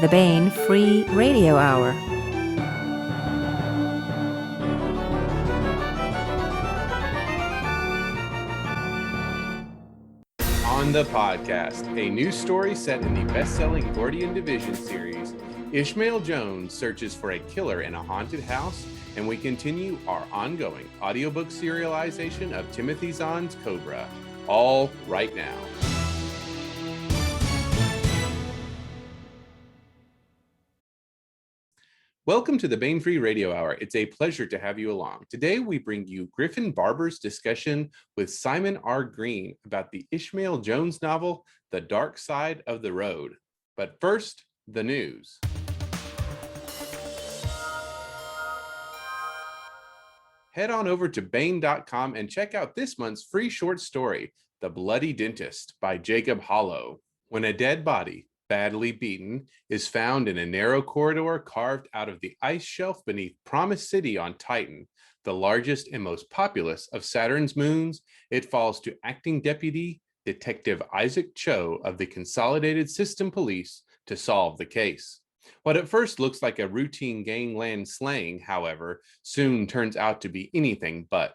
the Baen Free Radio Hour. On the podcast, a new story set in the best-selling Gordian Division series, Ishmael Jones searches for a killer in a haunted house, and we continue our ongoing audiobook serialization of Timothy Zahn's Cobra, all right now. Welcome to the Baen Free Radio Hour. It's a pleasure to have you along. Today, we bring you Griffin Barber's discussion with Simon R. Green about the Ishmael Jones novel, The Dark Side of the Road. But first, the news. Head on over to Baen.com and check out this month's free short story, The Bloody Dentist by Jacob Hollow. When a dead body, badly beaten, is found in a narrow corridor carved out of the ice shelf beneath Promise City on Titan, the largest and most populous of Saturn's moons, it falls to acting deputy Detective Isaac Cho of the Consolidated System Police to solve the case. What at first looks like a routine gangland slaying, however, soon turns out to be anything but.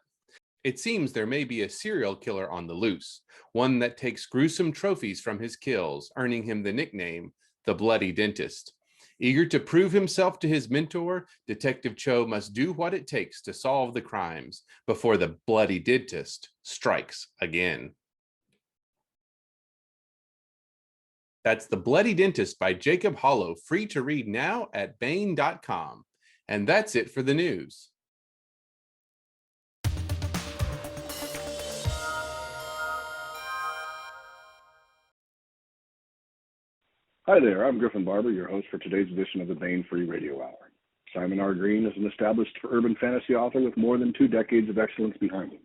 It seems there may be a serial killer on the loose, one that takes gruesome trophies from his kills, earning him the nickname, the Bloody Dentist. Eager to prove himself to his mentor, Detective Cho must do what it takes to solve the crimes before the Bloody Dentist strikes again. That's The Bloody Dentist by Jacob Hollow, free to read now at Baen.com. And that's it for the news. Hi there, I'm Griffin Barber, your host for today's edition of the Baen Free Radio Hour. Simon R. Green is an established urban fantasy author with more than 2 decades of excellence behind him.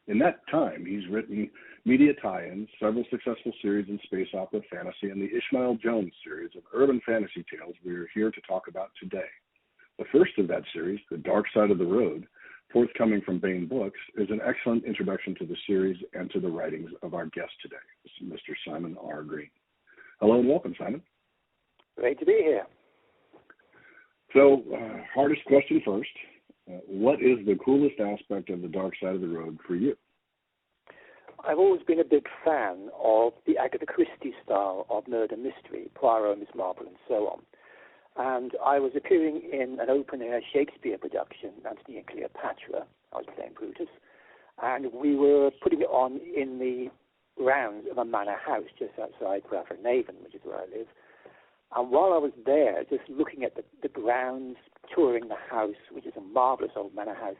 In that time, he's written media tie-ins, several successful series in space opera fantasy, and the Ishmael Jones series of urban fantasy tales we are here to talk about today. The first of that series, The Dark Side of the Road, forthcoming from Baen Books, is an excellent introduction to the series and to the writings of our guest today, Mr. Simon R. Green. Hello and welcome, Simon. Great to be here. So, hardest question first. What is the coolest aspect of The Dark Side of the Road for you? I've always been a big fan of the Agatha Christie style of murder mystery, Poirot, Miss Marple, and so on. And I was appearing in an open-air Shakespeare production, Antony and Cleopatra. I was playing Brutus. And we were putting it on in the grounds of a manor house just outside Bradford-on-Avon, which is where I live. And while I was there, just looking at the grounds, touring the house, which is a marvelous old manor house,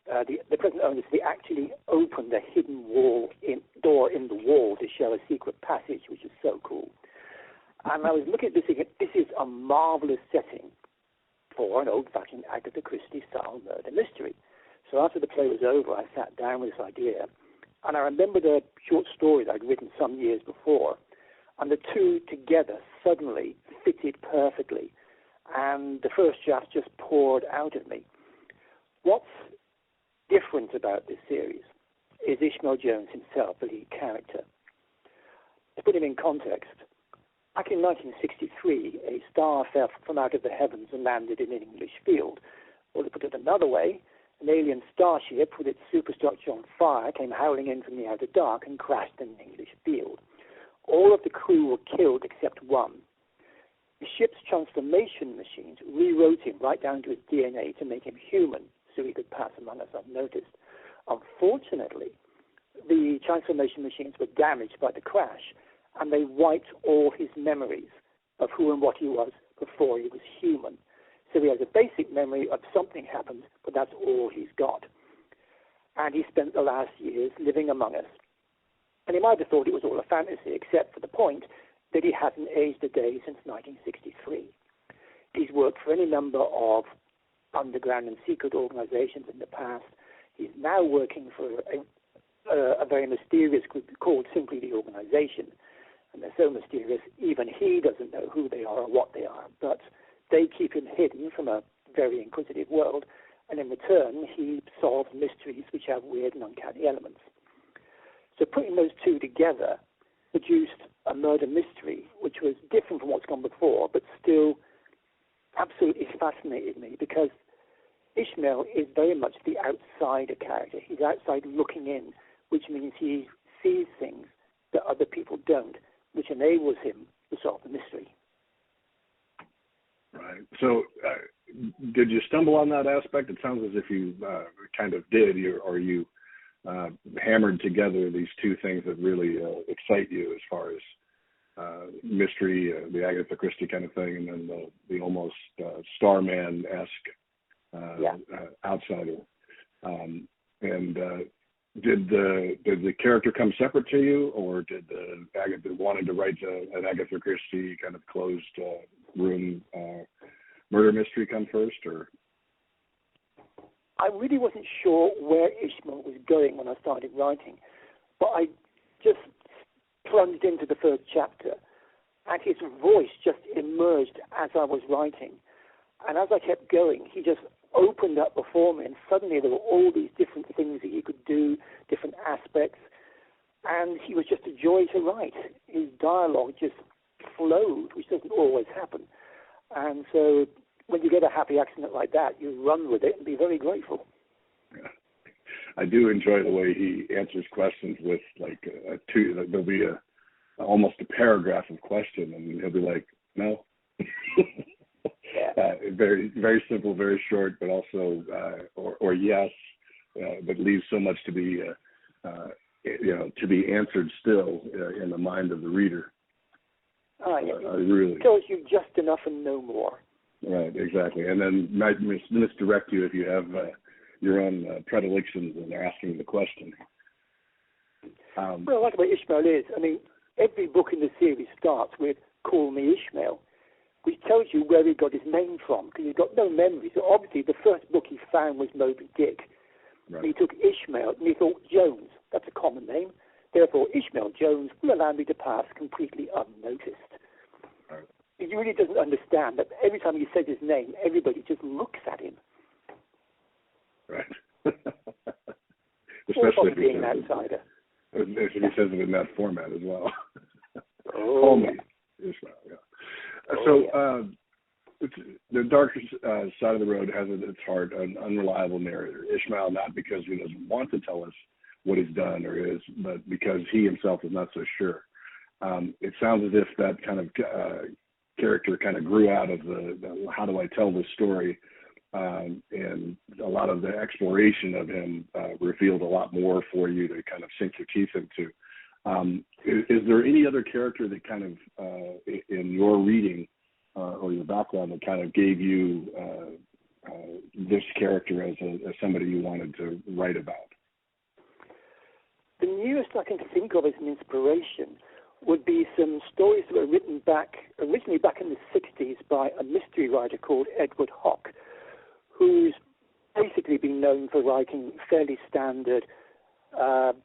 the present owners, they actually opened a hidden door in the wall to show a secret passage, which is so cool. And I was looking at this thinking, this is a marvelous setting for an old-fashioned Agatha Christie-style murder mystery. So after the play was over, I sat down with this idea, and I remembered a short story that I'd written some years before, and the two together suddenly fitted perfectly, and the first draft just poured out of me. What's different about this series is Ishmael Jones himself, the lead character. To put him in context, back in 1963, a star fell from out of the heavens and landed in an English field. Or to put it another way, an alien starship with its superstructure on fire came howling in from the outer dark and crashed in an English field. All of the crew were killed except one. The ship's transformation machines rewrote him right down to his DNA to make him human so he could pass among us unnoticed. Unfortunately, the transformation machines were damaged by the crash, and they wiped all his memories of who and what he was before he was human. So he has a basic memory of something happened, but that's all he's got. And he spent the last years living among us. And he might have thought it was all a fantasy, except for the point that he hasn't aged a day since 1963. He's worked for any number of underground and secret organizations in the past. He's now working for a very mysterious group called simply the Organization. And they're so mysterious, even he doesn't know who they are or what they are. But they keep him hidden from a very inquisitive world, and in return, he solves mysteries which have weird and uncanny elements. So putting those two together produced a murder mystery which was different from what's gone before, but still absolutely fascinated me, because Ishmael is very much the outsider character. He's outside looking in, which means he sees things that other people don't, which enables him to solve the mystery. Right. So did you stumble on that aspect? It sounds as if you kind of did, or you hammered together these two things that really excite you as far as mystery, the Agatha Christie kind of thing, and then the almost Starman-esque outsider. Did the character come separate to you, or did Agatha wanted to write an Agatha Christie kind of closed room murder mystery come first, or? I really wasn't sure where Ishmael was going when I started writing, but I just plunged into the first chapter, and his voice just emerged as I was writing. And as I kept going, he just opened up before me, and suddenly there were all these different things that he could do, different aspects, and he was just a joy to write. His dialogue just flowed, which doesn't always happen. And so when you get a happy accident like that, you run with it and be very grateful. Yeah. I do enjoy the way he answers questions with like there'll be almost a paragraph of question, and he'll be like, no. Very, very simple, very short, but also or yes, but leaves so much to be to be answered still in the mind of the reader. Really tells you just enough and no more. Right, exactly, and then might misdirect you if you have your own predilections and they're asking the question. What I like about Ishmael is, I mean, every book in the series starts with "Call me Ishmael," which tells you where he got his name from, because he's got no memory. So obviously the first book he found was Moby Dick. Right. And he took Ishmael and he thought Jones, that's a common name. Therefore, Ishmael Jones will allow me to pass completely unnoticed. Right. He really doesn't understand that every time he says his name, everybody just looks at him. Right. Especially being an outsider. If he says it in that format as well. Oh, Call me Ishmael, yeah. The dark side of the road has at its heart an unreliable narrator. Ishmael, not because he doesn't want to tell us what he's done or is, but because he himself is not so sure. It sounds as if that kind of character kind of grew out of the how do I tell this story, and a lot of the exploration of him revealed a lot more for you to kind of sink your teeth into. Is there any other character that kind of, in your reading or your background, that kind of gave you this character as somebody you wanted to write about? The newest I can think of as an inspiration would be some stories that were written originally back in the 60s by a mystery writer called Edward Hawke, who's basically been known for writing fairly standard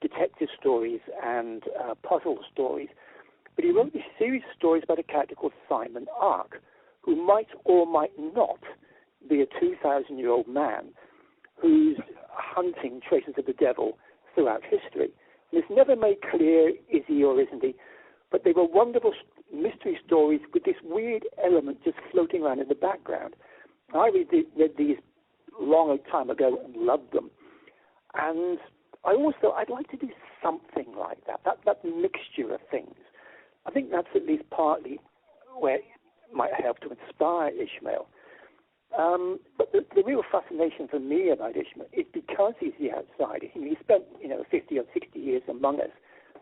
detective stories and puzzle stories. But he wrote this series of stories about a character called Simon Ark, who might or might not be a 2,000-year-old man who's hunting traces of the devil throughout history. And it's never made clear, is he or isn't he? But they were wonderful mystery stories with this weird element just floating around in the background. I read these long time ago and loved them. And I always thought I'd like to do something like that mixture of things. I think that's at least partly where it might help to inspire Ishmael. But the real fascination for me about Ishmael is because he's the outsider. He spent 50 or 60 years among us,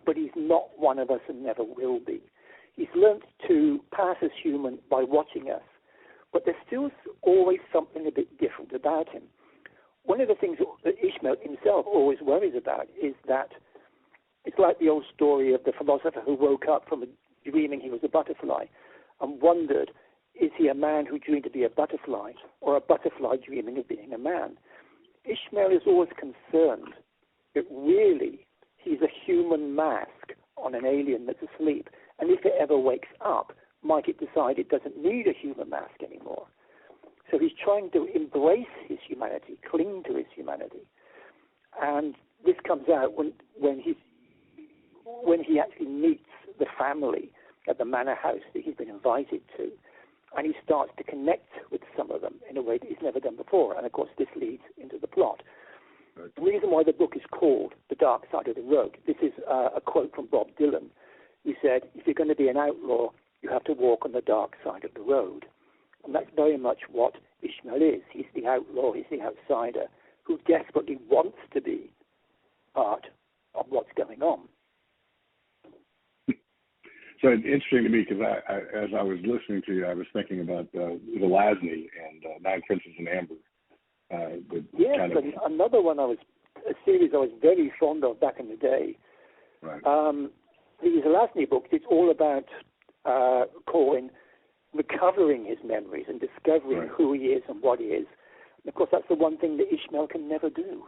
but he's not one of us and never will be. He's learnt to pass as human by watching us, but there's still always something a bit different about him. One of the things that Ishmael himself always worries about is that it's like the old story of the philosopher who woke up from dreaming he was a butterfly and wondered, is he a man who dreamed to be a butterfly or a butterfly dreaming of being a man? Ishmael is always concerned that really he's a human mask on an alien that's asleep, and if it ever wakes up, might it decide it doesn't need a human mask anymore? So he's trying to embrace his humanity, cling to his humanity. And this comes out when he actually meets the family at the manor house that he's been invited to, and he starts to connect with some of them in a way that he's never done before. And, of course, this leads into the plot. Right. The reason why the book is called The Dark Side of the Road, this is a quote from Bob Dylan, who said, if you're going to be an outlaw, you have to walk on the dark side of the road. And that's very much what Ishmael is. He's the outlaw, he's the outsider, who desperately wants to be part of what's going on. So it's interesting to me because as I was listening to you, I was thinking about the Lasney and Nine Princes in Amber. Yes, and another one a series I was very fond of back in the day. Right. The Lasney books, it's all about Corwin recovering his memories and discovering right. who he is and what he is. And of course, that's the one thing that Ishmael can never do.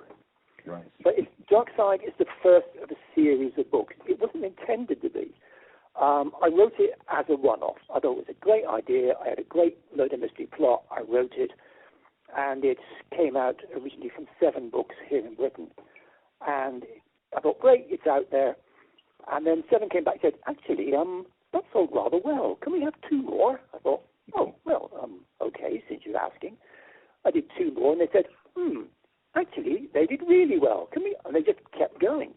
Right. But Dark Side is the first of a series of books. It wasn't intended to be. I wrote it as a one-off. I thought it was a great idea. I had a great murder mystery plot. I wrote it, and it came out originally from 7 books here in Britain. And I thought, great, it's out there. And then 7 came back and said, actually, that sold rather well. Can we have 2 more? I thought, oh, well, okay, since you're asking. I did 2 more, and they said, actually, they did really well. Can we? And they just kept going.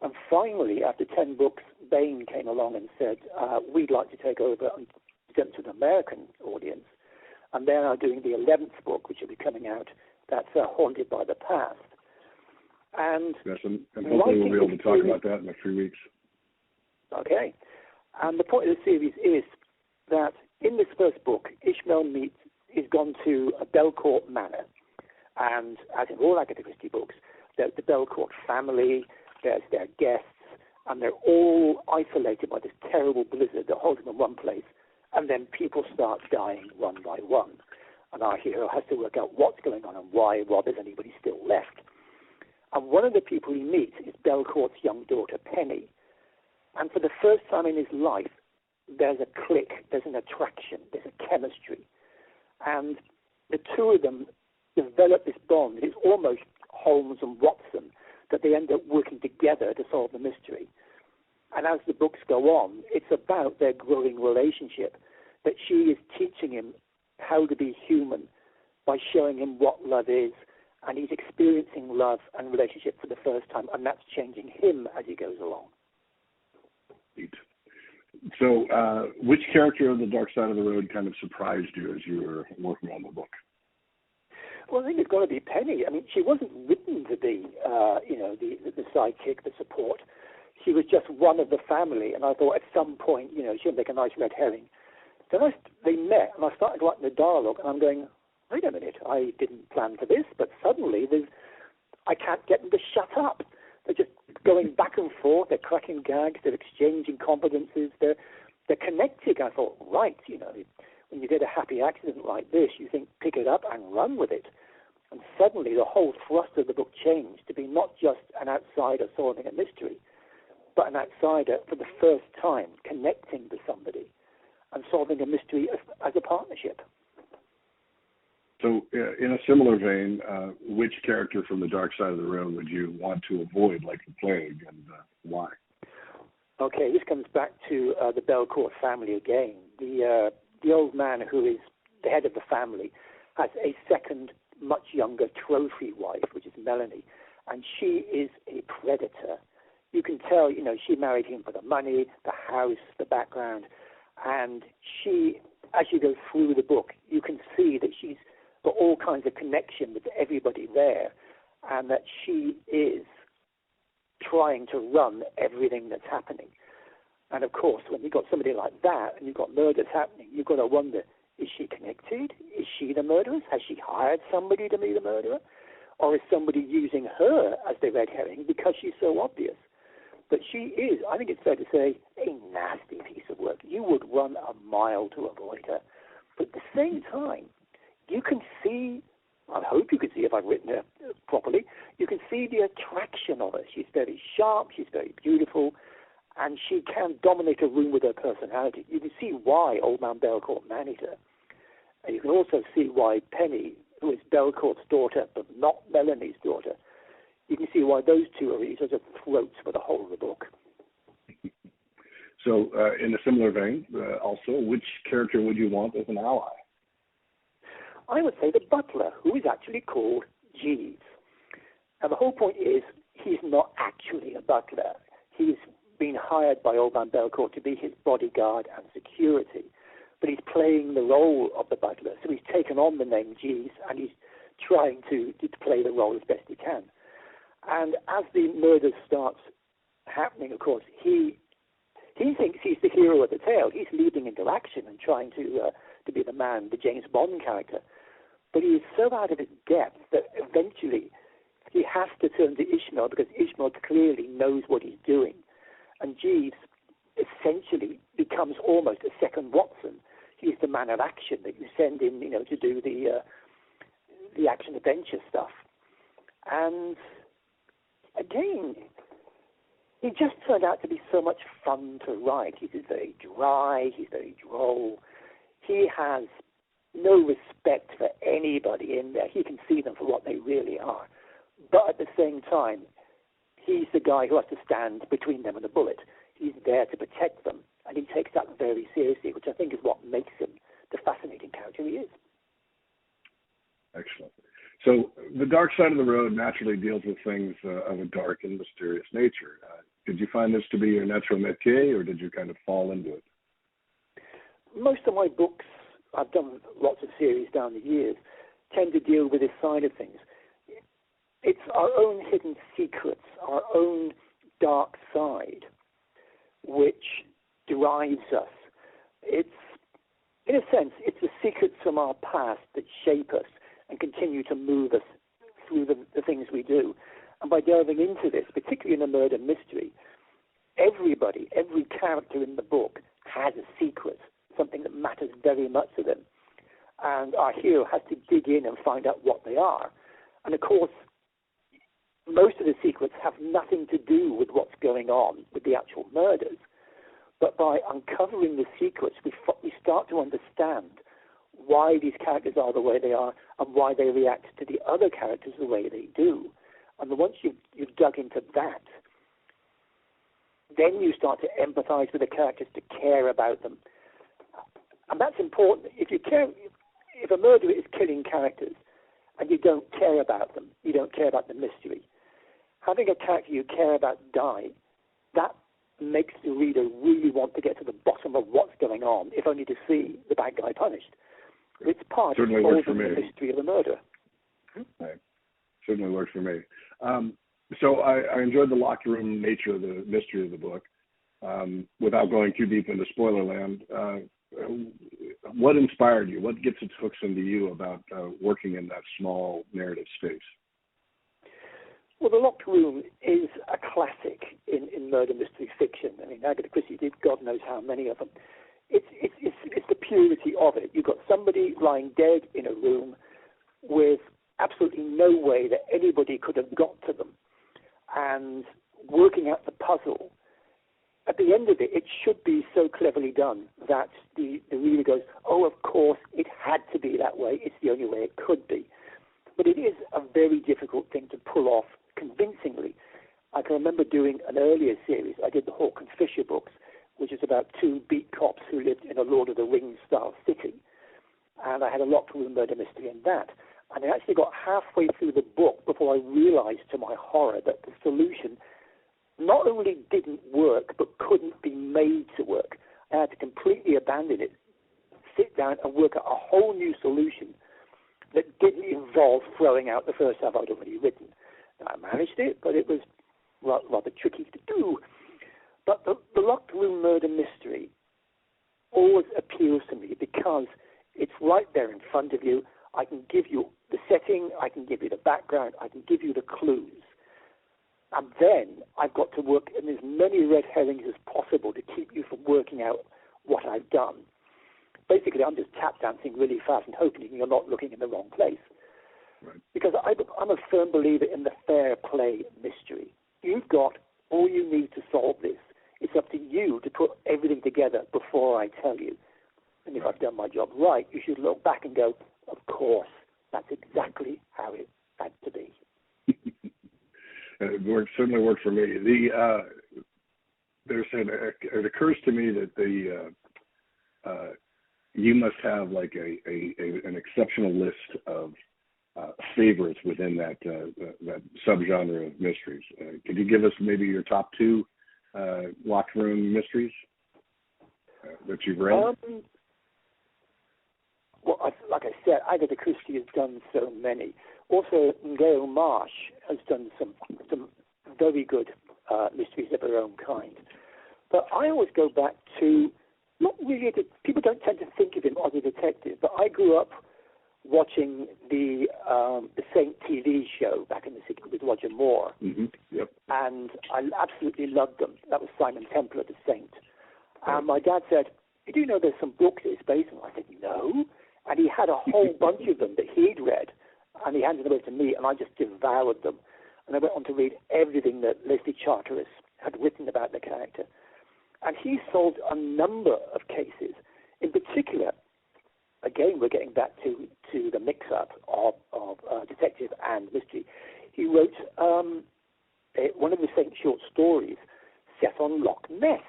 And finally, after 10 books, Baen came along and said, we'd like to take over and present to the American audience. And they're now doing the 11th book, which will be coming out. That's Haunted by the Past. And, yes, and hopefully we'll be able to talk about that in a few weeks. Okay. And the point of the series is that in this first book, Ishmael is gone to a Belcourt manor. And as in all Agatha Christie books, there's the Belcourt family, there's their guests, and they're all isolated by this terrible blizzard that holds them in one place. And then people start dying one by one. And our hero has to work out what's going on and why, while there's anybody still left. And one of the people he meets is Belcourt's young daughter, Penny. And for the first time in his life, there's a click, there's an attraction, there's a chemistry. And the two of them develop this bond. It's almost Holmes and Watson, that they end up working together to solve the mystery. And as the books go on, it's about their growing relationship, that she is teaching him how to be human by showing him what love is, and he's experiencing love and relationship for the first time, and that's changing him as he goes along. So which character of The Dark Side of the Road kind of surprised you as you were working on the book? Well, I think it's got to be Penny. I mean, she wasn't written to be, the sidekick, the support. She was just one of the family, and I thought at some point, she'll make a nice red herring. Then they met, and I started writing the dialogue, and I'm going, wait a minute, I didn't plan for this, but suddenly I can't get them to shut up. They're just going back and forth, they're cracking gags, they're exchanging confidences, they're connecting. I thought, right, when you get a happy accident like this, you think, pick it up and run with it. And suddenly the whole thrust of the book changed to be not just an outsider solving a mystery, but an outsider for the first time connecting to somebody and solving a mystery as a partnership. So in a similar vein, which character from The Dark Side of the Road would you want to avoid like the plague, and why? Okay, this comes back to the Belcourt family again. The old man who is the head of the family has a second, much younger trophy wife, which is Melanie, and she is a predator. You can tell, she married him for the money, the house, the background, and she, as you go through the book, you can see that she's got all kinds of connection with everybody there, and that she is trying to run everything that's happening. And of course, when you've got somebody like that and you've got murders happening, you've got to wonder, is she connected? Is she the murderer? Has she hired somebody to be the murderer? Or is somebody using her as the red herring because she's so obvious? But she is, I think it's fair to say, a nasty piece of work. You would run a mile to avoid her. But at the same time, you can see, I hope you can see if I've written her properly, you can see the attraction of her. She's very sharp, she's very beautiful, and she can dominate a room with her personality. You can see why Old Man Belcourt married her. And you can also see why Penny, who is Belcourt's daughter, but not Melanie's daughter, you can see why those two are each other's throats for the whole of the book. So, in a similar vein, also, which character would you want as an ally? I would say the butler, who is actually called Jeeves. And the whole point is he's not actually a butler. He's been hired by old man Belcourt to be his bodyguard and security. But he's playing the role of the butler. So he's taken on the name Jeeves, and he's trying to play the role as best he can. And as the murder starts happening, of course, he thinks he's the hero of the tale. He's leading into action and trying to be the man, the James Bond character. But he is so out of his depth that eventually he has to turn to Ishmael, because Ishmael clearly knows what he's doing. And Jeeves essentially becomes almost a second Watson. He's the man of action that you send in, to do the action adventure stuff. And again, he just turned out to be so much fun to write. He's very dry, he's very droll. He has no respect for anybody in there. He can see them for what they really are. But at the same time, he's the guy who has to stand between them and a bullet. He's there to protect them, and he takes that very seriously, which I think is what makes him the fascinating character he is. Excellent. So the dark side of the road naturally deals with things of a dark and mysterious nature. Did you find this to be your natural métier, or did you kind of fall into it? Most of my books, I've done lots of series down the years, tend to deal with this side of things. It's our own hidden secrets, our own dark side, which drives us. It's, in a sense, it's the secrets from our past that shape us and continue to move us through the things we do. And by delving into this, particularly in a murder mystery, every character in the book has a secret, something that matters very much to them. And our hero has to dig in and find out what they are. And of course, most of the secrets have nothing to do with what's going on with the actual murders. But by uncovering the secrets, we start to understand why these characters are the way they are and why they react to the other characters the way they do. And once you've dug into that, then you start to empathize with the characters, to care about them. And that's important. If a murderer is killing characters and you don't care about them, you don't care about the mystery, having a character you care about die, that makes the reader really want to get to the bottom of what's going on, if only to see the bad guy punished. It's part of solving the mystery of the murder. Right. Certainly works for me. So I enjoyed the locked room nature of the mystery of the book. Without going too deep into spoiler land, what inspired you? What gets its hooks into you about working in that small narrative space? Well, The Locked Room is a classic in murder mystery fiction. I mean, Agatha Christie did God knows how many of them. It's the purity of it. You've got somebody lying dead in a room with absolutely no way that anybody could have got to them, and working out the puzzle. At the end of it, it should be so cleverly done that the reader goes, oh, of course, it had to be that way. It's the only way it could be. But it is a very difficult thing to pull off convincingly. I can remember doing an earlier series. I did the Hawke and Fisher books, which is about two beat cops who lived in a Lord of the Rings-style city. And I had a locked room murder mystery in that. And I actually got halfway through the book before I realized, to my horror, that the solution not only didn't work, but couldn't be made to work. I had to completely abandon it, sit down and work out a whole new solution that didn't involve throwing out the first half I'd already written. And I managed it, but it was rather tricky to do. But the locked room murder mystery always appeals to me because it's right there in front of you. I can give you the setting, I can give you the background, I can give you the clues. And then I've got to work in as many red herrings as possible to keep you from working out what I've done. Basically, I'm just tap dancing really fast and hoping you're not looking in the wrong place. Right. Because I'm a firm believer in the fair play mystery. You've got all you need to solve this. It's up to you to put everything together before I tell you. And if I've done my job right, you should look back and go, of course, that's exactly how it had to be. It certainly worked for me. it occurs to me that you must have like an exceptional list of favorites within that subgenre of mysteries. Could you give us maybe your top two locked room mysteries that you've read? Well, like I said, Agatha Christie has done so many. Also, Gail Marsh has done some very good mysteries of her own kind. But I always go back to, not really, people don't tend to think of him as a detective, but I grew up watching the Saint TV show back in the 60s with Roger Moore. Mm-hmm. Yep. And I absolutely loved them. That was Simon Temple of the Saint. And my dad said, "Do you know there's some books that it's based on?" I said, "No." And he had a whole bunch of them that he'd read, and he handed them over to me, and I just devoured them. And I went on to read everything that Leslie Charteris had written about the character. And he solved a number of cases. In particular, again, we're getting back to the mix-up of detective and mystery. He wrote one of the Saint short stories set on Loch Ness,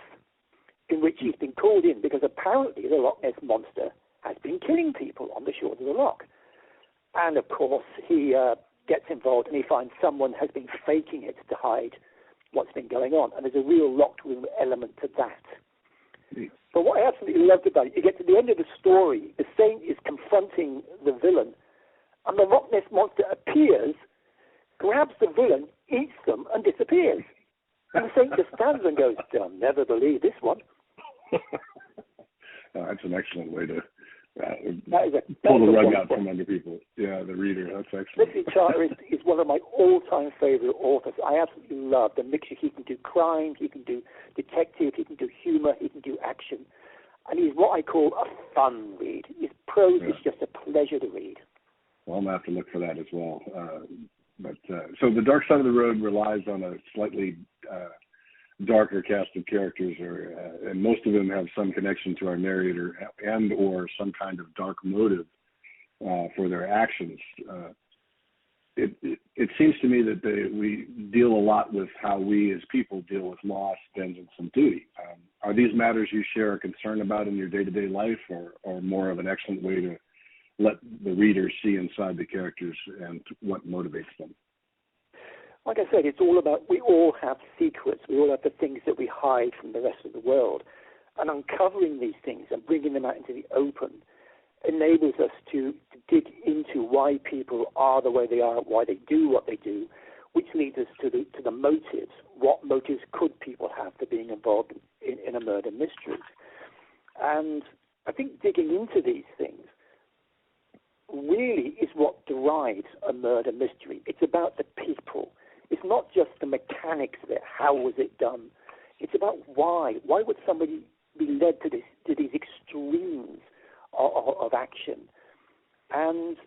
in which he's been called in because apparently the Loch Ness monster has been killing people on the shores of the loch. And, of course, he gets involved and he finds someone has been faking it to hide what's been going on. And there's a real locked room element to that. But what I absolutely loved about it, you get to the end of the story, the Saint is confronting the villain, and the Loch Ness monster appears, grabs the villain, eats them, and disappears. And the Saint just stands and goes, "I'll never believe this one." That's an excellent way to pull the rug out from under people. Yeah, the reader. That's excellent. Leslie Charteris is one of my all-time favorite authors. I absolutely love the mixture. He can do crime, he can do detective, he can do humor, he can do action. And he's what I call a fun read. His prose is just a pleasure to read. Well, I'm going to have to look for that as well. So The Dark Side of the Road relies on a slightly darker cast of characters, and most of them have some connection to our narrator and or some kind of dark motive for their actions. It seems to me that we deal a lot with how we as people deal with loss, vengeance, and duty. Are these matters you share a concern about in your day-to-day life, or more of an excellent way to let the reader see inside the characters and what motivates them? Like I said, it's all about, we all have secrets. We all have the things that we hide from the rest of the world. And uncovering these things and bringing them out into the open enables us to dig into why people are the way they are, why they do what they do, which leads us to the motives. What motives could people have for being involved in a murder mystery? And I think digging into these things really is what derives a murder mystery. It's about the people. It's not just the mechanics of it. How was it done? It's about why. Why would somebody be led to these extremes of action? And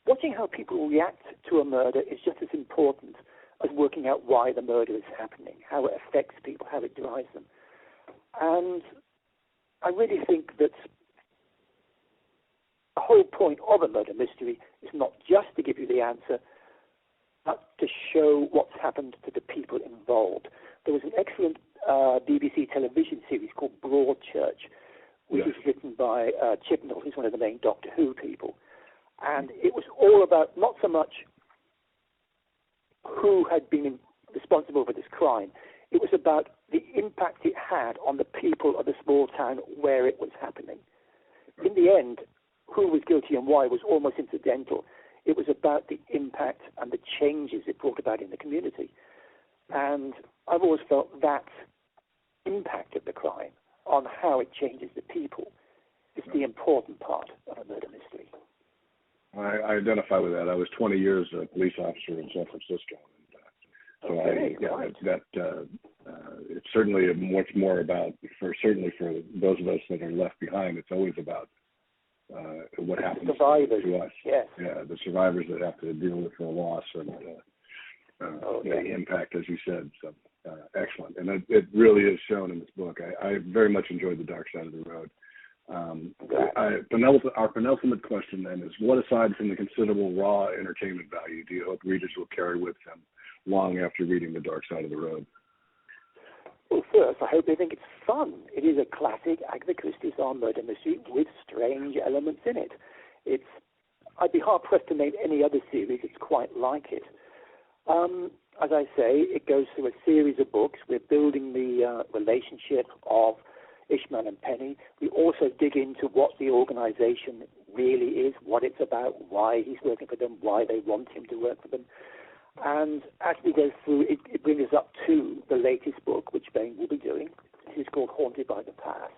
watching how people react to a murder is just as important as working out why the murder is happening, how it affects people, how it drives them. And I really think that the whole point of a murder mystery is not just to give you the answer, but to show what's happened to the people involved. There was an excellent BBC television series called Broadchurch, which was written by Chibnall, who's one of the main Doctor Who people. And it was all about not so much who had been responsible for this crime. It was about the impact it had on the people of the small town where it was happening. In the end, who was guilty and why was almost incidental. It was about the impact and the changes it brought about in the community. And I've always felt that impact of the crime on how it changes the people is the important part of a murder mystery. I identify with that. I was 20 years a police officer in San Francisco. It's certainly much more about, certainly for those of us that are left behind, it's always about what happens to us. Yes. Yeah, the survivors that have to deal with the loss and the impact, as you said. So excellent, and it really is shown in this book. I very much enjoyed The Dark Side of the Road. Our penultimate question then is: what, aside from the considerable raw entertainment value, do you hope readers will carry with them long after reading The Dark Side of the Road? Well, first, I hope they think it's fun. It is a classic Agatha Christie-style murder mystery with strange elements in it. I'd be hard-pressed to name any other series that's quite like it. As I say, it goes through a series of books. We're building the relationship of Ishmael and Penny. We also dig into what the organization really is, what it's about, why he's working for them, why they want him to work for them. And as we go through, it brings us up to the latest book, which Baen will be doing. This is called Haunted by the Past.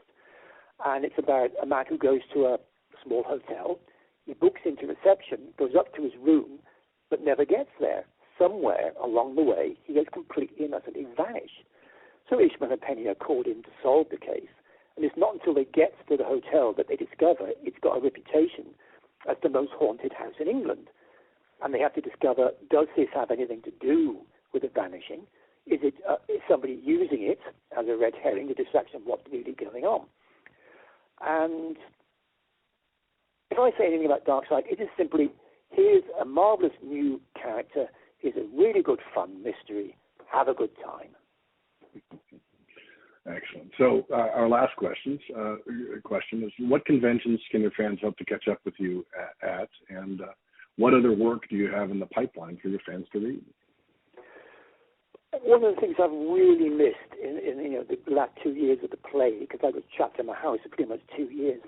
And it's about a man who goes to a small hotel. He books into reception, goes up to his room, but never gets there. Somewhere along the way, he has completely and utterly vanished. So Ishmael and Penny are called in to solve the case. And it's not until they get to the hotel that they discover it's got a reputation as the most haunted house in England. And they have to discover, does this have anything to do with the vanishing? Is somebody using it as a red herring to distract from what's really going on? And if I say anything about Darkside, it is simply, here's a marvelous new character. Here's a really good fun mystery. Have a good time. Excellent. So our last question is, what conventions can your fans hope to catch up with you at and what other work do you have in the pipeline for your fans to read? One of the things I've really missed in the last 2 years of the play, because I was trapped in my house for pretty much 2 years,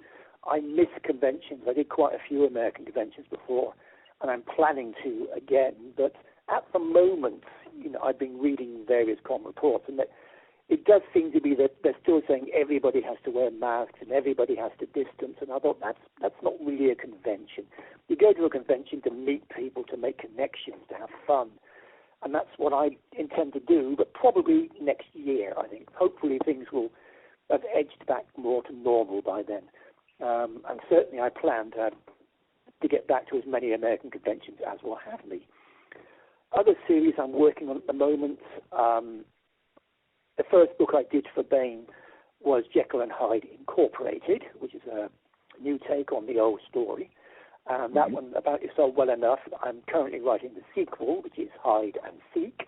I miss conventions. I did quite a few American conventions before, and I'm planning to again. But at the moment, I've been reading various comm reports, and that it does seem to be that they're still saying everybody has to wear masks and everybody has to distance. And I thought that's not really a convention. You go to a convention to meet people, to make connections, to have fun. And that's what I intend to do, but probably next year, I think. Hopefully things will have edged back more to normal by then. And certainly I plan to get back to as many American conventions as will have me. Other series I'm working on at the moment, the first book I did for Baen was Jekyll and Hyde Incorporated, which is a new take on the old story. That one, About Yourself Well Enough, I'm currently writing the sequel, which is Hide and Seek.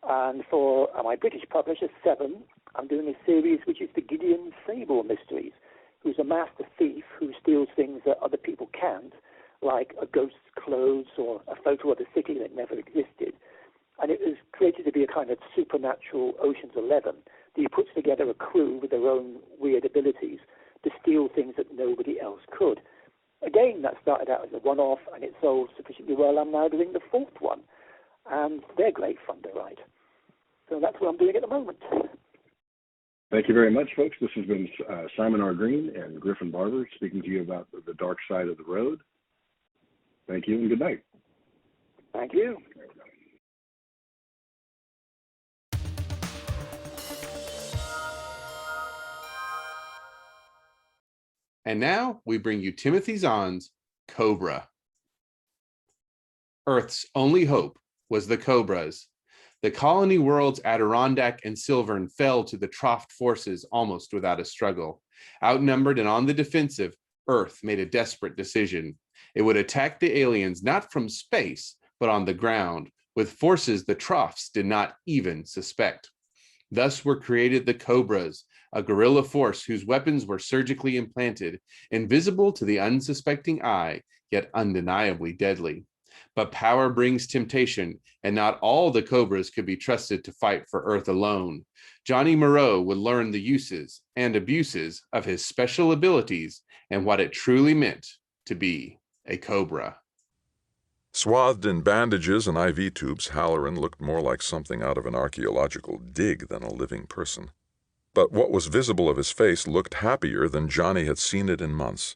And for my British publisher, Seven, I'm doing a series which is the Gideon Sable Mysteries, who's a master thief who steals things that other people can't, like a ghost's clothes or a photo of a city that never existed. And it was created to be a kind of supernatural Ocean's 11. He puts together a crew with their own weird abilities to steal things that nobody else could. Again, that started out as a one-off, and it sold sufficiently well. I'm now doing the fourth one, and they're great fun to write. So that's what I'm doing at the moment. Thank you very much, folks. This has been Simon R. Green and Griffin Barber speaking to you about the dark side of the road. Thank you and good night. Thank you. And now we bring you Timothy Zahn's Cobra. Earth's only hope was the Cobras. The colony worlds Adirondack and Silvern fell to the Troft forces almost without a struggle. Outnumbered and on the defensive, Earth made a desperate decision. It would attack the aliens not from space, but on the ground, with forces the Trofts did not even suspect. Thus were created the Cobras, a guerrilla force whose weapons were surgically implanted, invisible to the unsuspecting eye, yet undeniably deadly. But power brings temptation, and not all the Cobras could be trusted to fight for Earth alone. Johnny Moreau would learn the uses and abuses of his special abilities and what it truly meant to be a Cobra. Swathed in bandages and IV tubes, Halloran looked more like something out of an archaeological dig than a living person. But what was visible of his face looked happier than Johnny had seen it in months.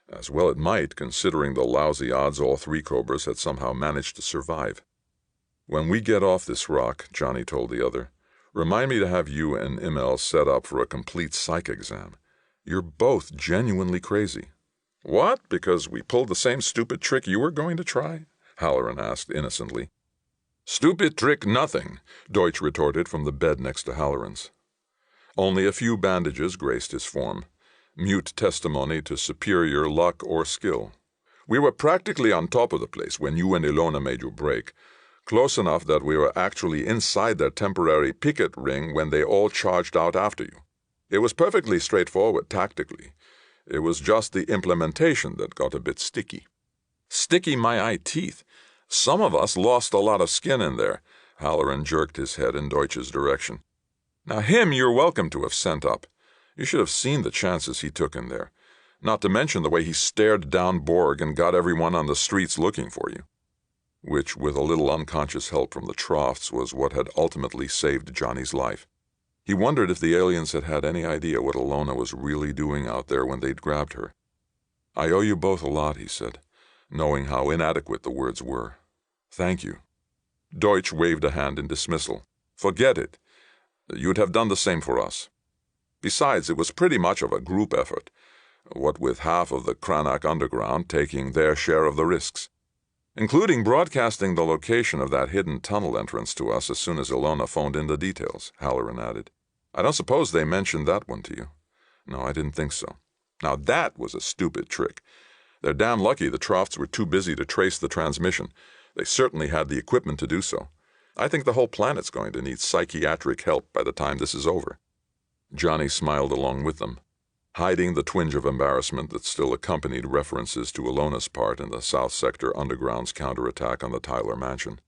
As well it might, considering the lousy odds all three Cobras had somehow managed to survive. "When we get off this rock," Johnny told the other, "remind me to have you and Immel set up for a complete psych exam. You're both genuinely crazy." "What? Because we pulled the same stupid trick you were going to try?" Halloran asked innocently. "Stupid trick nothing," Deutsch retorted from the bed next to Halloran's. Only a few bandages graced his form, mute testimony to superior luck or skill. "We were practically on top of the place when you and Ilona made your break. close enough that we were actually inside their temporary picket ring when they all charged out after you. It was perfectly straightforward tactically. It was just the implementation that got a bit sticky. Sticky my eye teeth. Some of us lost a lot of skin in there. Halloran jerked his head in Deutsch's direction. Now him you're welcome to have sent up. You should have seen the chances he took in there. Not to mention the way he stared down Borg and got everyone on the streets looking for you. Which, with a little unconscious help from the Troughs, was what had ultimately saved Johnny's life. He wondered if the aliens had had any idea what Ilona was really doing out there when they'd grabbed her. "I owe you both a lot," he said, knowing how inadequate the words were. "Thank you." Deutsch waved a hand in dismissal. "Forget it. You'd have done the same for us. Besides, it was pretty much of a group effort, what with half of the Cranach Underground taking their share of the risks, including broadcasting the location of that hidden tunnel entrance to us as soon as Ilona phoned in the details," Halloran added. "I don't suppose they mentioned that one to you." "No, I didn't think so." "Now that was a stupid trick. They're damn lucky the Troughs were too busy to trace the transmission. They certainly had the equipment to do so. I think the whole planet's going to need psychiatric help by the time this is over." Johnny smiled along with them, hiding the twinge of embarrassment that still accompanied references to Ilona's part in the South Sector Underground's counterattack on the Tyler mansion.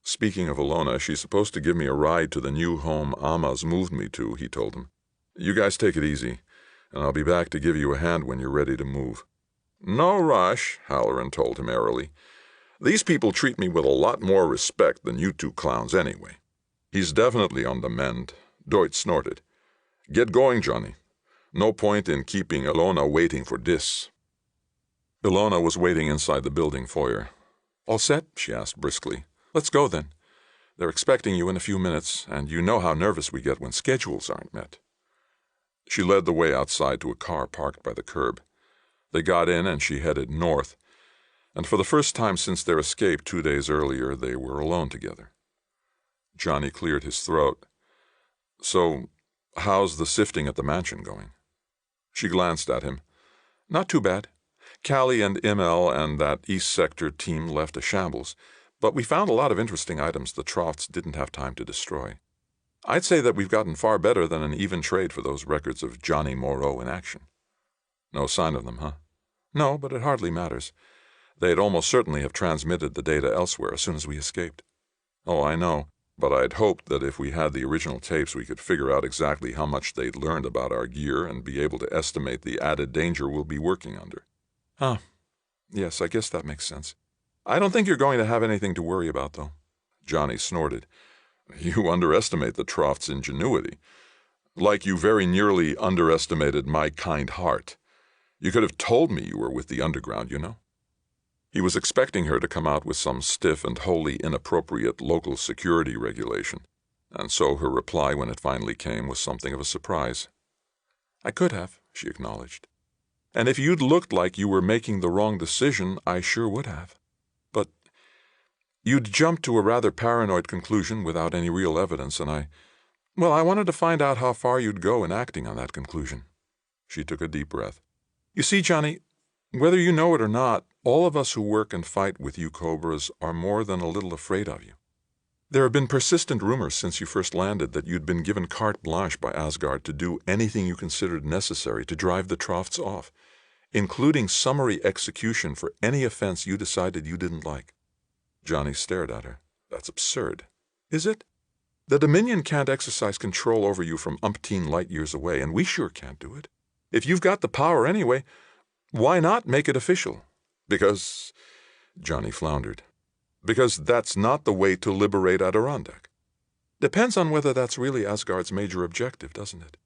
"Speaking of Ilona, she's supposed to give me a ride to the new home Amma's moved me to," he told him. "You guys take it easy, and I'll be back to give you a hand when you're ready to move." "No rush," Halloran told him airily. "These people treat me with a lot more respect than you two clowns anyway." "He's definitely on the mend," Deutsch snorted. "Get going, Johnny. No point in keeping Ilona waiting for this." Ilona was waiting inside the building foyer. "All set?" she asked briskly. "Let's go then. They're expecting you in a few minutes, and you know how nervous we get when schedules aren't met." She led the way outside to a car parked by the curb. They got in and she headed north, and for the first time since their escape 2 days earlier, they were alone together. Johnny cleared his throat. "So, how's the sifting at the mansion going?" She glanced at him. "Not too bad. Callie and Immel and that East Sector team left a shambles, but we found a lot of interesting items the Troughs didn't have time to destroy. I'd say that we've gotten far better than an even trade for those records of Johnny Moreau in action." "No sign of them, huh?" "No, but it hardly matters. They'd almost certainly have transmitted the data elsewhere as soon as we escaped." "Oh, I know, but I'd hoped that if we had the original tapes we could figure out exactly how much they'd learned about our gear and be able to estimate the added danger we'll be working under." "Huh. Yes, I guess that makes sense. I don't think you're going to have anything to worry about, though." Johnny snorted. "You underestimate the Troughs' ingenuity. Like you very nearly underestimated my kind heart. You could have told me you were with the Underground, you know." He was expecting her to come out with some stiff and wholly inappropriate local security regulation, and so her reply when it finally came was something of a surprise. "I could have," she acknowledged. "And if you'd looked like you were making the wrong decision, I sure would have. But you'd jumped to a rather paranoid conclusion without any real evidence, and I wanted to find out how far you'd go in acting on that conclusion." She took a deep breath. "You see, Johnny, whether you know it or not, all of us who work and fight with you Cobras are more than a little afraid of you. There have been persistent rumors since you first landed that you'd been given carte blanche by Asgard to do anything you considered necessary to drive the Troughs off, including summary execution for any offense you decided you didn't like." Johnny stared at her. "That's absurd." "Is it? The Dominion can't exercise control over you from umpteen light years away, and we sure can't do it. If you've got the power anyway, why not make it official?" "Because," Johnny floundered, "because that's not the way to liberate Adirondack." "Depends on whether that's really Asgard's major objective, doesn't it?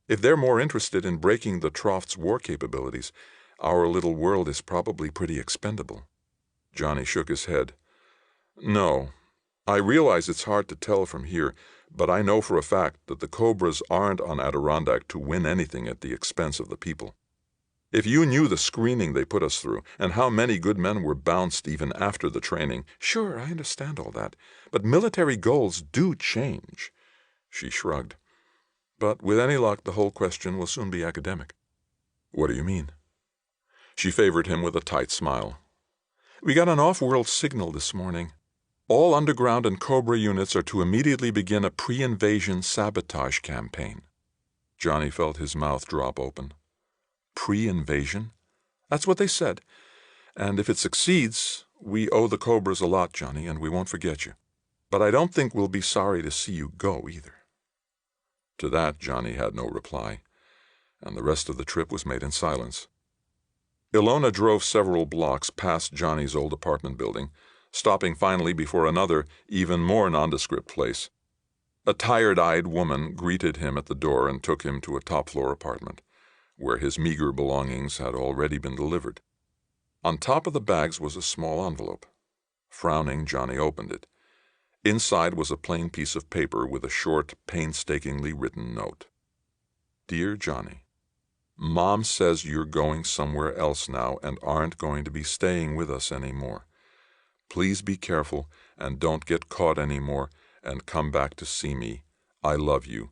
If they're more interested in breaking the Troughs' war capabilities, our little world is probably pretty expendable." Johnny shook his head. "No. I realize it's hard to tell from here, but I know for a fact that the Cobras aren't on Adirondack to win anything at the expense of the people. If you knew the screening they put us through, and how many good men were bounced even after the training—" "Sure, I understand all that, but military goals do change." She shrugged. "But with any luck, the whole question will soon be academic." "What do you mean?" She favored him with a tight smile. "We got an off-world signal this morning. All underground and Cobra units are to immediately begin a pre-invasion sabotage campaign. Johnny felt his mouth drop open. Pre-invasion? That's what they said. And if it succeeds, we owe the Cobras a lot, Johnny, and we won't forget you. But I don't think we'll be sorry to see you go, either. To that, Johnny had no reply, and the rest of the trip was made in silence. Ilona drove several blocks past Johnny's old apartment building, stopping finally before another, even more nondescript place. A tired-eyed woman greeted him at the door and took him to a top-floor apartment, where his meager belongings had already been delivered. On top of the bags was a small envelope. Frowning, Johnny opened it. Inside was a plain piece of paper with a short, painstakingly written note. Dear Johnny, Mom says you're going somewhere else now and aren't going to be staying with us anymore. Please be careful and don't get caught anymore and come back to see me. I love you.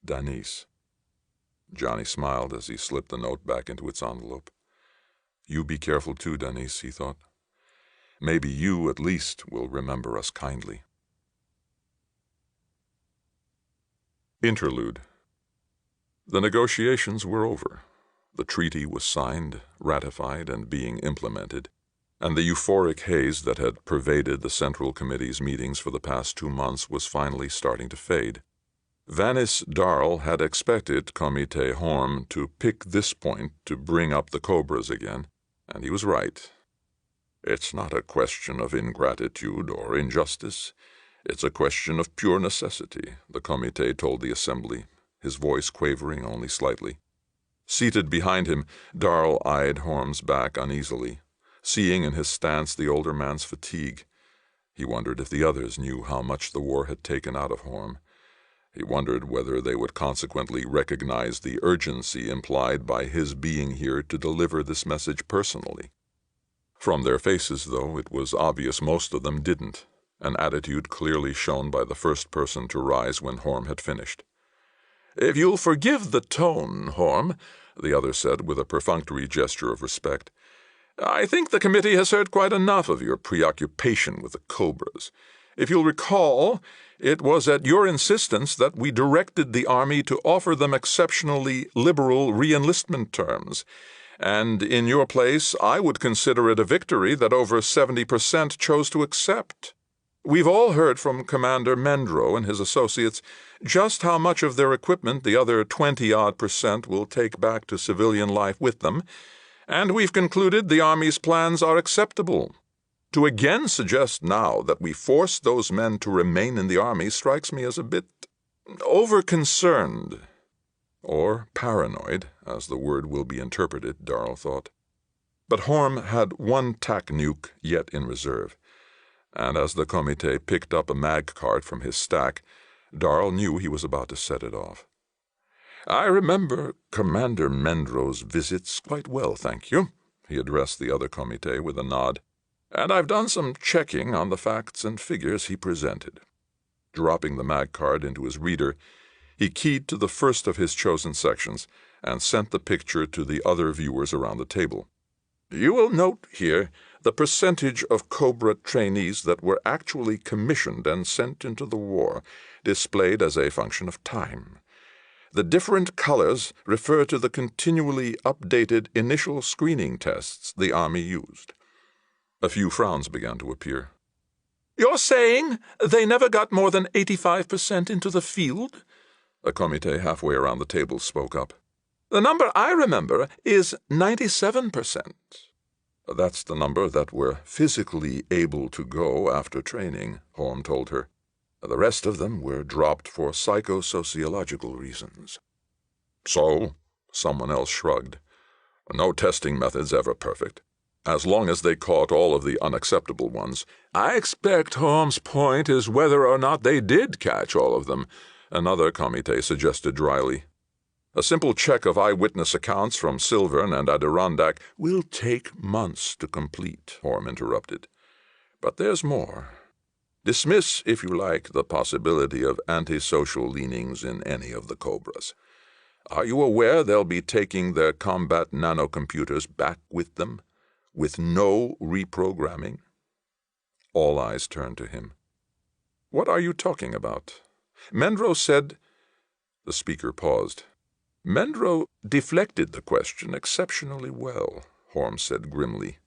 Denise. Johnny smiled as he slipped the note back into its envelope. You be careful too, Denise, he thought. Maybe you, at least, will remember us kindly. Interlude. The negotiations were over. The treaty was signed, ratified, and being implemented, and the euphoric haze that had pervaded the Central Committee's meetings for the past 2 months was finally starting to fade. Vanis Darl had expected Comité Horm to pick this point to bring up the Cobras again, and he was right. It's not a question of ingratitude or injustice. It's a question of pure necessity, the Comité told the Assembly, his voice quavering only slightly. Seated behind him, Darl eyed Horm's back uneasily, seeing in his stance the older man's fatigue. He wondered if the others knew how much the war had taken out of Horm. He wondered whether they would consequently recognize the urgency implied by his being here to deliver this message personally. From their faces, though, it was obvious most of them didn't, an attitude clearly shown by the first person to rise when Horm had finished. "If you'll forgive the tone, Horm," the other said with a perfunctory gesture of respect, "I think the committee has heard quite enough of your preoccupation with the Cobras. If you'll recall, it was at your insistence that we directed the Army to offer them exceptionally liberal re-enlistment terms, and in your place I would consider it a victory that over 70% chose to accept. We've all heard from Commander Mendro and his associates just how much of their equipment the other 20-odd% will take back to civilian life with them, and we've concluded the Army's plans are acceptable. To again suggest now that we force those men to remain in the Army strikes me as a bit over-concerned. Or paranoid, as the word will be interpreted, Darl thought. But Horm had one tac nuke yet in reserve, and as the Comité picked up a mag card from his stack, Darl knew he was about to set it off. "I remember Commander Mendro's visits quite well, thank you," he addressed the other Comité with a nod, "and I've done some checking on the facts and figures he presented." Dropping the mag card into his reader, he keyed to the first of his chosen sections and sent the picture to the other viewers around the table. "You will note here the percentage of Cobra trainees that were actually commissioned and sent into the war, displayed as a function of time. The different colors refer to the continually updated initial screening tests the Army used." A few frowns began to appear. "You're saying they never got more than 85% into the field?" A Comité halfway around the table spoke up. "The number I remember is 97%. "That's the number that were physically able to go after training," Horm told her. "The rest of them were dropped for psychosociological reasons." "So?" Someone else shrugged. "No testing method's ever perfect. As long as they caught all of the unacceptable ones." "I expect Horm's point is whether or not they did catch all of them," another Comité suggested dryly. "A simple check of eyewitness accounts from Silvern and Adirondack will take months to complete," Horm interrupted. "But there's more. Dismiss, if you like, the possibility of antisocial leanings in any of the Cobras. Are you aware they'll be taking their combat nanocomputers back with them, with no reprogramming? All eyes turned to him. "What are you talking about? Mendro said—" The speaker paused. "Mendro deflected the question exceptionally well," Horm said grimly.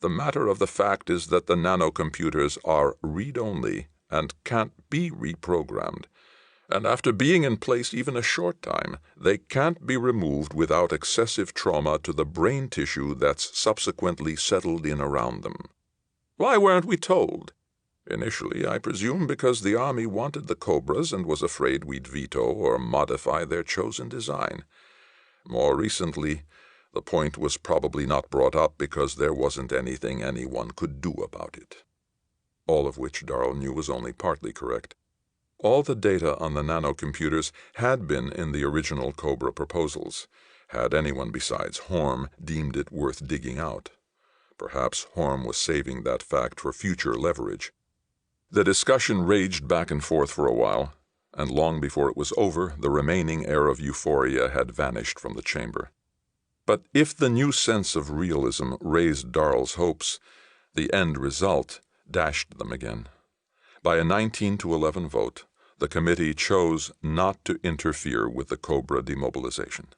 "The matter of the fact is that the nanocomputers are read-only and can't be reprogrammed. And after being in place even a short time, they can't be removed without excessive trauma to the brain tissue that's subsequently settled in around them. Why weren't we told? Initially, I presume because the Army wanted the Cobras and was afraid we'd veto or modify their chosen design. More recently, the point was probably not brought up because there wasn't anything anyone could do about it." All of which Darl knew was only partly correct. All the data on the nanocomputers had been in the original Cobra proposals, had anyone besides Horm deemed it worth digging out. Perhaps Horm was saving that fact for future leverage. The discussion raged back and forth for a while, and long before it was over, the remaining air of euphoria had vanished from the chamber. But if the new sense of realism raised Darl's hopes, the end result dashed them again. By a 19-11 vote, the committee chose not to interfere with the Cobra demobilization.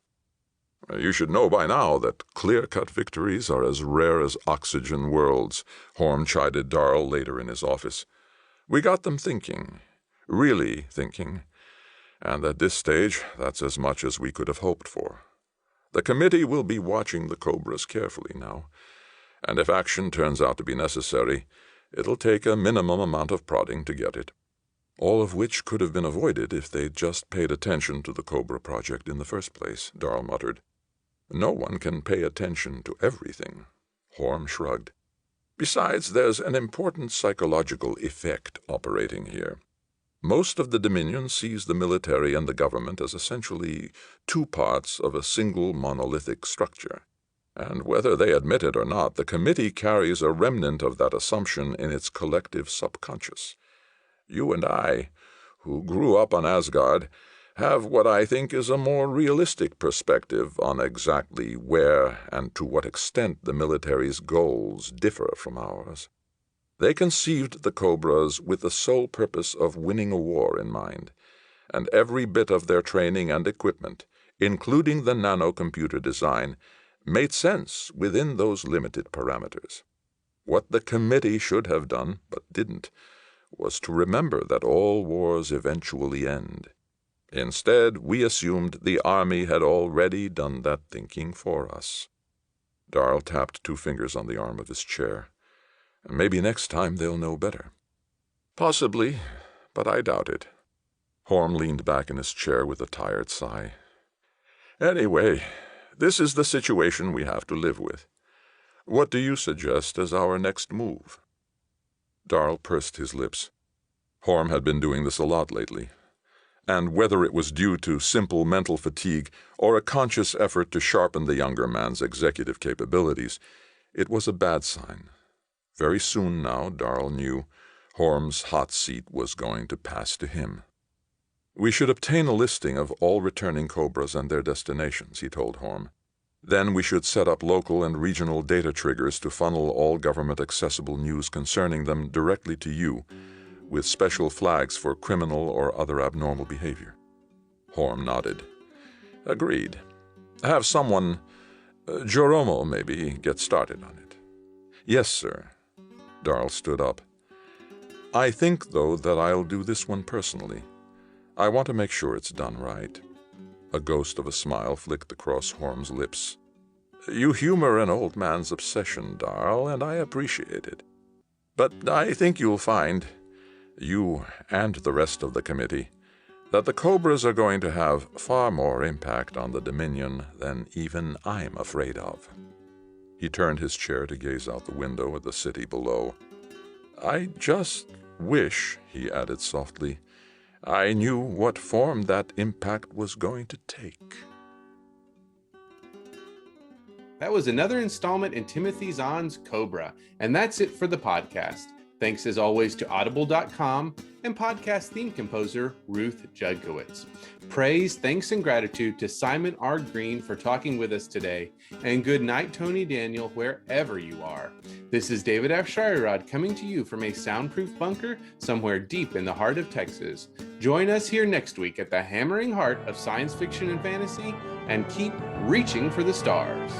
"You should know by now that clear-cut victories are as rare as oxygen worlds," Horm chided Darl later in his office. "We got them thinking, really thinking, and at this stage that's as much as we could have hoped for. The committee will be watching the Cobras carefully now, and if action turns out to be necessary, it'll take a minimum amount of prodding to get it. All of which could have been avoided if they'd just paid attention to the Cobra project in the first place," Darl muttered. "No one can pay attention to everything." Horm shrugged. "Besides, there's an important psychological effect operating here. Most of the Dominion sees the military and the government as essentially two parts of a single monolithic structure. And whether they admit it or not, the committee carries a remnant of that assumption in its collective subconscious. You and I, who grew up on Asgard, have what I think is a more realistic perspective on exactly where and to what extent the military's goals differ from ours. They conceived the Cobras with the sole purpose of winning a war in mind, and every bit of their training and equipment, including the nanocomputer design, made sense within those limited parameters. What the committee should have done, but didn't, was to remember that all wars eventually end. Instead, we assumed the Army had already done that thinking for us." Darl tapped 2 fingers on the arm of his chair. "Maybe next time they'll know better." "Possibly, but I doubt it." Horm leaned back in his chair with a tired sigh. "Anyway, this is the situation we have to live with. What do you suggest as our next move?" Darl pursed his lips. Horm had been doing this a lot lately, and whether it was due to simple mental fatigue or a conscious effort to sharpen the younger man's executive capabilities, it was a bad sign. Very soon now, Darl knew, Horm's hot seat was going to pass to him. "We should obtain a listing of all returning Cobras and their destinations," he told Horm. "Then we should set up local and regional data triggers to funnel all government-accessible news concerning them directly to you, with special flags for criminal or other abnormal behavior." Horm nodded. "Agreed. Have someone, Joromo maybe, get started on it." "Yes, sir." Darl stood up. "I think, though, that I'll do this one personally. I want to make sure it's done right." A ghost of a smile flicked across Horm's lips. "You humor an old man's obsession, Darl, and I appreciate it. But I think you'll find, you and the rest of the committee, that the Cobras are going to have far more impact on the Dominion than even I'm afraid of." He turned his chair to gaze out the window at the city below. "I just wish," he added softly, "I knew what form that impact was going to take." That was another installment in Timothy Zahn's Cobra, and that's it for the podcast. Thanks as always to Audible.com and podcast theme composer Ruth Judkowitz. Praise, thanks, and gratitude to Simon R. Green for talking with us today, and good night, Tony Daniel, wherever you are. This is David F. Shirirod coming to you from a soundproof bunker somewhere deep in the heart of Texas. Join us here next week at the hammering heart of science fiction and fantasy, and keep reaching for the stars.